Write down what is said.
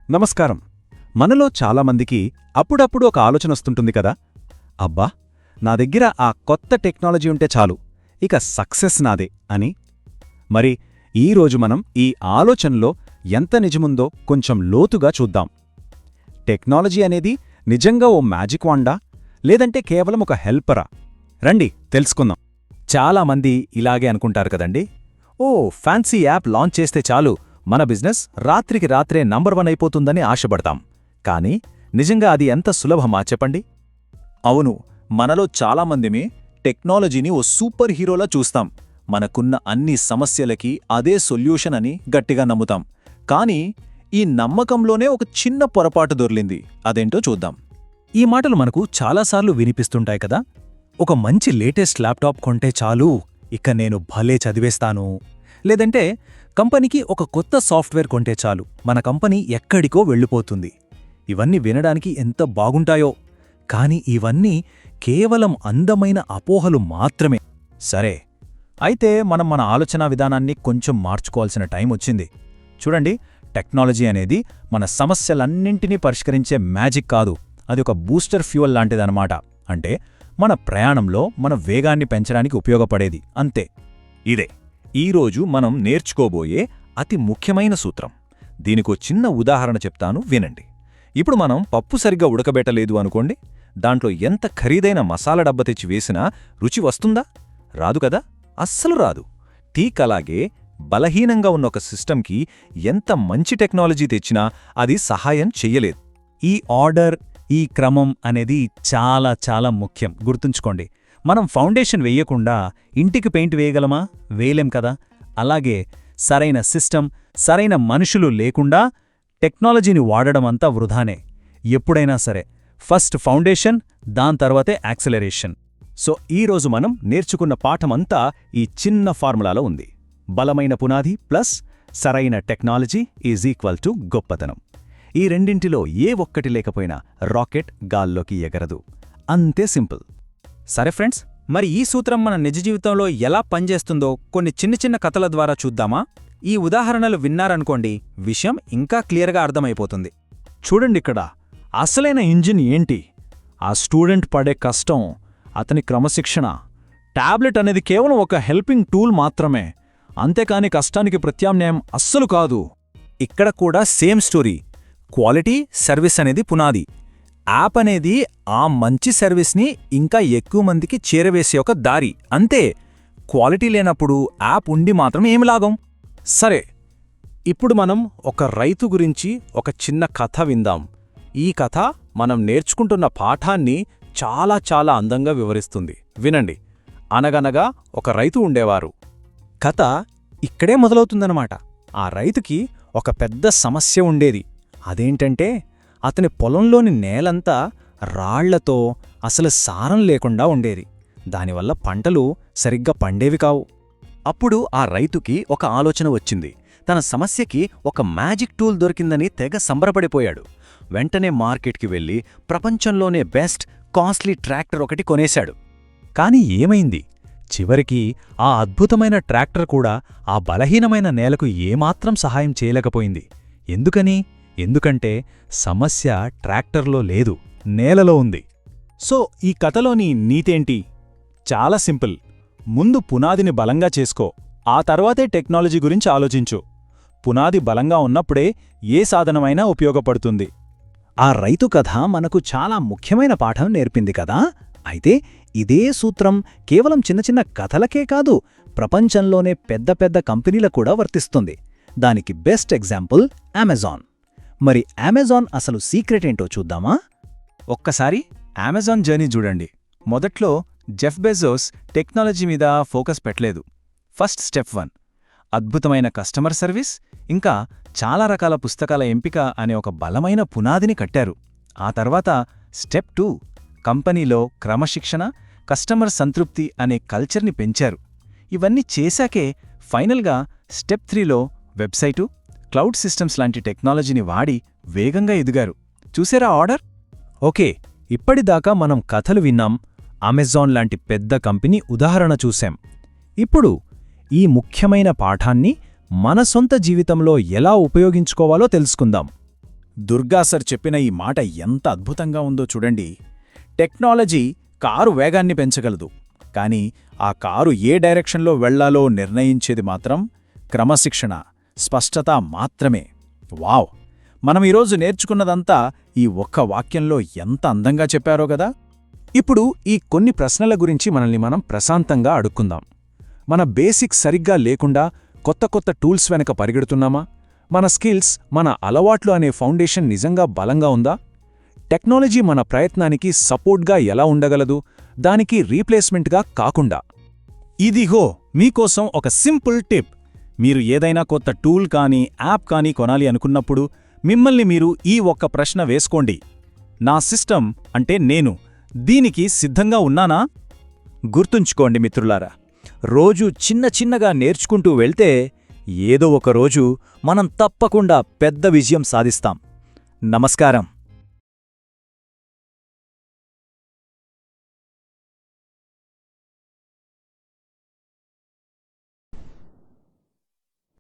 నమస్కారం. మనలో చాలామందికి అప్పుడప్పుడు ఒక ఆలోచనొస్తుంటుంది కదా, అబ్బా నా దగ్గర ఆ కొత్త టెక్నాలజీ ఉంటే చాలు, ఇక సక్సెస్ నాదే అని. మరి ఈరోజు మనం ఈ ఆలోచనలో ఎంత నిజముందో కొంచెం లోతుగా చూద్దాం. టెక్నాలజీ అనేది నిజంగా ఓ మ్యాజిక్ వాండా, లేదంటే కేవలం ఒక హెల్పరా? రండి తెలుసుకుందాం. చాలామంది ఇలాగే అనుకుంటారు కదండి, ఓ ఫ్యాన్సీ యాప్ లాంచ్ చేస్తే చాలు మన బిజినెస్ రాత్రికి రాత్రే నంబర్ 1 అయిపోతుందని ఆశపడతాం. కానీ నిజంగా అది ఎంత సులభమా చెప్పండి? అవును, మనలో చాలామందిమే టెక్నాలజీని ఓ సూపర్ హీరోలా చూస్తాం. మనకున్న అన్ని సమస్యలకి అదే సొల్యూషన్ అని గట్టిగా నమ్ముతాం. కానీ ఈ నమ్మకంలోనే ఒక చిన్న పొరపాటు దొర్లింది. అదేంటో చూద్దాం. ఈ మాటలు మనకు చాలాసార్లు వినిపిస్తుంటాయి కదా, ఒక మంచి లేటెస్ట్ ల్యాప్టాప్ కొంటే చాలు, ఇక నేను భలే చదివేస్తాను. లేదంటే కంపెనీకి ఒక కొత్త సాఫ్ట్వేర్ కొంటే చాలు, మన కంపెనీ ఎక్కడికో వెళ్ళిపోతుంది. ఇవన్నీ వినడానికి ఎంత బాగుంటాయో, కాని ఇవన్నీ కేవలం అందమైన అపోహలు మాత్రమే. సరే, అయితే మనం మన ఆలోచనా విధానాన్ని కొంచెం మార్చుకోవాల్సిన టైం వచ్చింది. చూడండి, టెక్నాలజీ అనేది మన సమస్యలన్నింటినీ పరిష్కరించే మ్యాజిక్ కాదు, అది ఒక బూస్టర్ ఫ్యూయల్ లాంటిదన్నమాట. అంటే మన ప్రయాణంలో మన వేగాన్ని పెంచడానికి ఉపయోగపడేది, అంతే. ఇదే ఈరోజు మనం నేర్చుకోబోయే అతి ముఖ్యమైన సూత్రం. దీనికో చిన్న ఉదాహరణ చెప్తాను, వినండి. ఇప్పుడు మనం పప్పు సరిగ్గా ఉడకబెట్టలేదు అనుకోండి, దాంట్లో ఎంత ఖరీదైన మసాలా డబ్బా తెచ్చి వేసినా రుచి వస్తుందా? రాదు కదా, అస్సలు రాదు. ఠీక్ అలాగే బలహీనంగా ఉన్న ఒక సిస్టంకి ఎంత మంచి టెక్నాలజీ తెచ్చినా అది సహాయం చెయ్యలేదు. ఈ ఆర్డర్, ఈ క్రమం అనేది చాలా చాలా ముఖ్యం, గుర్తుంచుకోండి. మనం ఫౌండేషన్ వెయ్యకుండా ఇంటికి పెయింట్ వేయగలమా? వేయలేం కదా. అలాగే సరైన సిస్టమ్, సరైన మనుషులు లేకుండా టెక్నాలజీని వాడడమంతా వృధానే. ఎప్పుడైనా సరే ఫస్ట్ ఫౌండేషన్, దాని తర్వాతే యాక్సెలరేషన్. సో ఈరోజు మనం నేర్చుకున్న పాఠమంతా ఈ చిన్న ఫార్ములాలో ఉంది. బలమైన పునాది ప్లస్ సరైన టెక్నాలజీ ఈజ్ ఈక్వల్ టు గొప్పతనం. ఈ రెండింటిలో ఏ ఒక్కటి లేకపోయినా రాకెట్ గాల్లోకి ఎగరదు. అంతే సింపుల్. సరే ఫ్రెండ్స్, మరి ఈ సూత్రం మన నిజ జీవితంలో ఎలా పనిచేస్తుందో కొన్ని చిన్న చిన్న కథల ద్వారా చూద్దామా? ఈ ఉదాహరణలు విన్నారనుకోండి, విషయం ఇంకా క్లియర్గా అర్థమైపోతుంది. చూడండిక్కడ అసలైన ఇంజిన్ ఏంటి? ఆ స్టూడెంట్ పడే కష్టం, అతని క్రమశిక్షణ. టాబ్లెట్ అనేది కేవలం ఒక హెల్పింగ్ టూల్ మాత్రమే, అంతేకాని కష్టానికి ప్రత్యామ్నాయం అస్సలు కాదు. ఇక్కడ కూడా సేమ్ స్టోరీ. క్వాలిటీ సర్వీస్ అనేది పునాది. యాప్ అనేది ఆ మంచి సర్వీస్ని ఇంకా ఎక్కువ మందికి చేరవేసే ఒక దారి, అంతే. క్వాలిటీ లేనప్పుడు యాప్ ఉండి మాత్రం ఏమి లాభం? సరే, ఇప్పుడు మనం ఒక రైతు గురించి ఒక చిన్న కథ విందాం. ఈ కథ మనం నేర్చుకుంటున్న పాఠాన్ని చాలా చాలా అందంగా వివరిస్తుంది. వినండి. అనగనగా ఒక రైతు ఉండేవారు. కథ ఇక్కడే మొదలవుతుందన్నమాట. ఆ రైతుకి ఒక పెద్ద సమస్య ఉండేది. అదేంటంటే అతని పొలంలోని నేలంతా రాళ్లతో, అసలు సారం లేకుండా ఉండేది. దానివల్ల పంటలు సరిగ్గా పండేవి కావు. అప్పుడు ఆ రైతుకి ఒక ఆలోచన వచ్చింది. తన సమస్యకి ఒక మ్యాజిక్ టూల్ దొరికిందని తెగ సంబరపడిపోయాడు. వెంటనే మార్కెట్కి వెళ్ళి ప్రపంచంలోనే బెస్ట్ కాస్ట్లీ ట్రాక్టర్ ఒకటి కొనేశాడు. కాని ఏమైంది? చివరికి ఆ అద్భుతమైన ట్రాక్టర్ కూడా ఆ బలహీనమైన నేలకు ఏమాత్రం సహాయం చేయలేకపోయింది. ఎందుకని? ఎందుకంటే సమస్య ట్రాక్టర్లో లేదు, నేలలో ఉంది. సో ఈ కథలోని నీతేంటి? చాలా సింపుల్. ముందు పునాదిని బలంగా చేసుకో, ఆ తర్వాతే టెక్నాలజీ గురించి ఆలోచించు. పునాది బలంగా ఉన్నప్పుడే ఏ సాధనమైనా ఉపయోగపడుతుంది. ఆ రైతు కథ మనకు చాలా ముఖ్యమైన పాఠం నేర్పింది కదా. అయితే ఇదే సూత్రం కేవలం చిన్న చిన్న కథలకే కాదు, ప్రపంచంలోనే పెద్ద పెద్ద కంపెనీలకు కూడా వర్తిస్తుంది. దానికి బెస్ట్ ఎగ్జాంపుల్ అమెజాన్. మరి అమెజాన్ అసలు సీక్రెట్ ఏంటో చూద్దామా? ఒక్కసారి అమెజాన్ జర్నీ చూడండి. మొదట్లో జెఫ్ బెజోస్ టెక్నాలజీ మీద ఫోకస్ పెట్టలేదు. ఫస్ట్ స్టెప్ 1 అద్భుతమైన కస్టమర్ సర్వీస్, ఇంకా చాలా రకాల పుస్తకాల ఎంపిక అనే ఒక బలమైన పునాదిని కట్టారు. ఆ తర్వాత స్టెప్ 2 కంపెనీలో క్రమశిక్షణ, కస్టమర్ సంతృప్తి అనే కల్చర్ని పెంచారు. ఇవన్నీ చేశాకే ఫైనల్గా స్టెప్ 3లో వెబ్సైటు, క్లౌడ్ సిస్టమ్స్ లాంటి టెక్నాలజీని వాడి వేగంగా ఎదిగారు. చూసారా ఆర్డర్? ఓకే, ఇప్పటిదాకా మనం కథలు విన్నాం, అమెజాన్ లాంటి పెద్ద కంపెనీ ఉదాహరణ చూశాం. ఇప్పుడు ఈ ముఖ్యమైన పాఠాన్ని మన సొంత జీవితంలో ఎలా ఉపయోగించుకోవాలో తెలుసుకుందాం. దుర్గా సార్ చెప్పిన ఈ మాట ఎంత అద్భుతంగా ఉందో చూడండి. టెక్నాలజీ కారు వేగాన్ని పెంచగలదు, కానీ ఆ కారు ఏ డైరెక్షన్లో వెళ్లాలో నిర్ణయించేది మాత్రం క్రమశిక్షణ, స్పష్టత మాత్రమే. వావ్! మనం ఈరోజు నేర్చుకున్నదంతా ఈ ఒక్క వాక్యంలో ఎంత అందంగా చెప్పారో గదా. ఇప్పుడు ఈ కొన్ని ప్రశ్నల గురించి మనల్ని మనం ప్రశాంతంగా అడుక్కుందాం. మన బేసిక్స్ సరిగ్గా లేకుండా కొత్త కొత్త టూల్స్ వెనక పరిగెడుతున్నామా? మన స్కిల్స్, మన అలవాట్లు అనే ఫౌండేషన్ నిజంగా బలంగా ఉందా? టెక్నాలజీ మన ప్రయత్నానికి సపోర్ట్గా ఎలా ఉండగలదు, దానికి రీప్లేస్మెంట్గా కాకుండా? ఇదిగో మీకోసం ఒక సింపుల్ టిప్. మీరు ఏదైనా కొత్త టూల్ కానీ యాప్ కానీ కొనాలి అనుకున్నప్పుడు మిమ్మల్ని మీరు ఈ ఒక్క ప్రశ్న వేసుకోండి. నా సిస్టమ్ అంటే నేను దీనికి సిద్ధంగా ఉన్నానా? గుర్తుంచుకోండి మిత్రులారా, రోజు చిన్న చిన్నగా నేర్చుకుంటూ వెళ్తే ఏదో ఒక రోజు మనం తప్పకుండా పెద్ద విజయం సాధిస్తాం. నమస్కారం.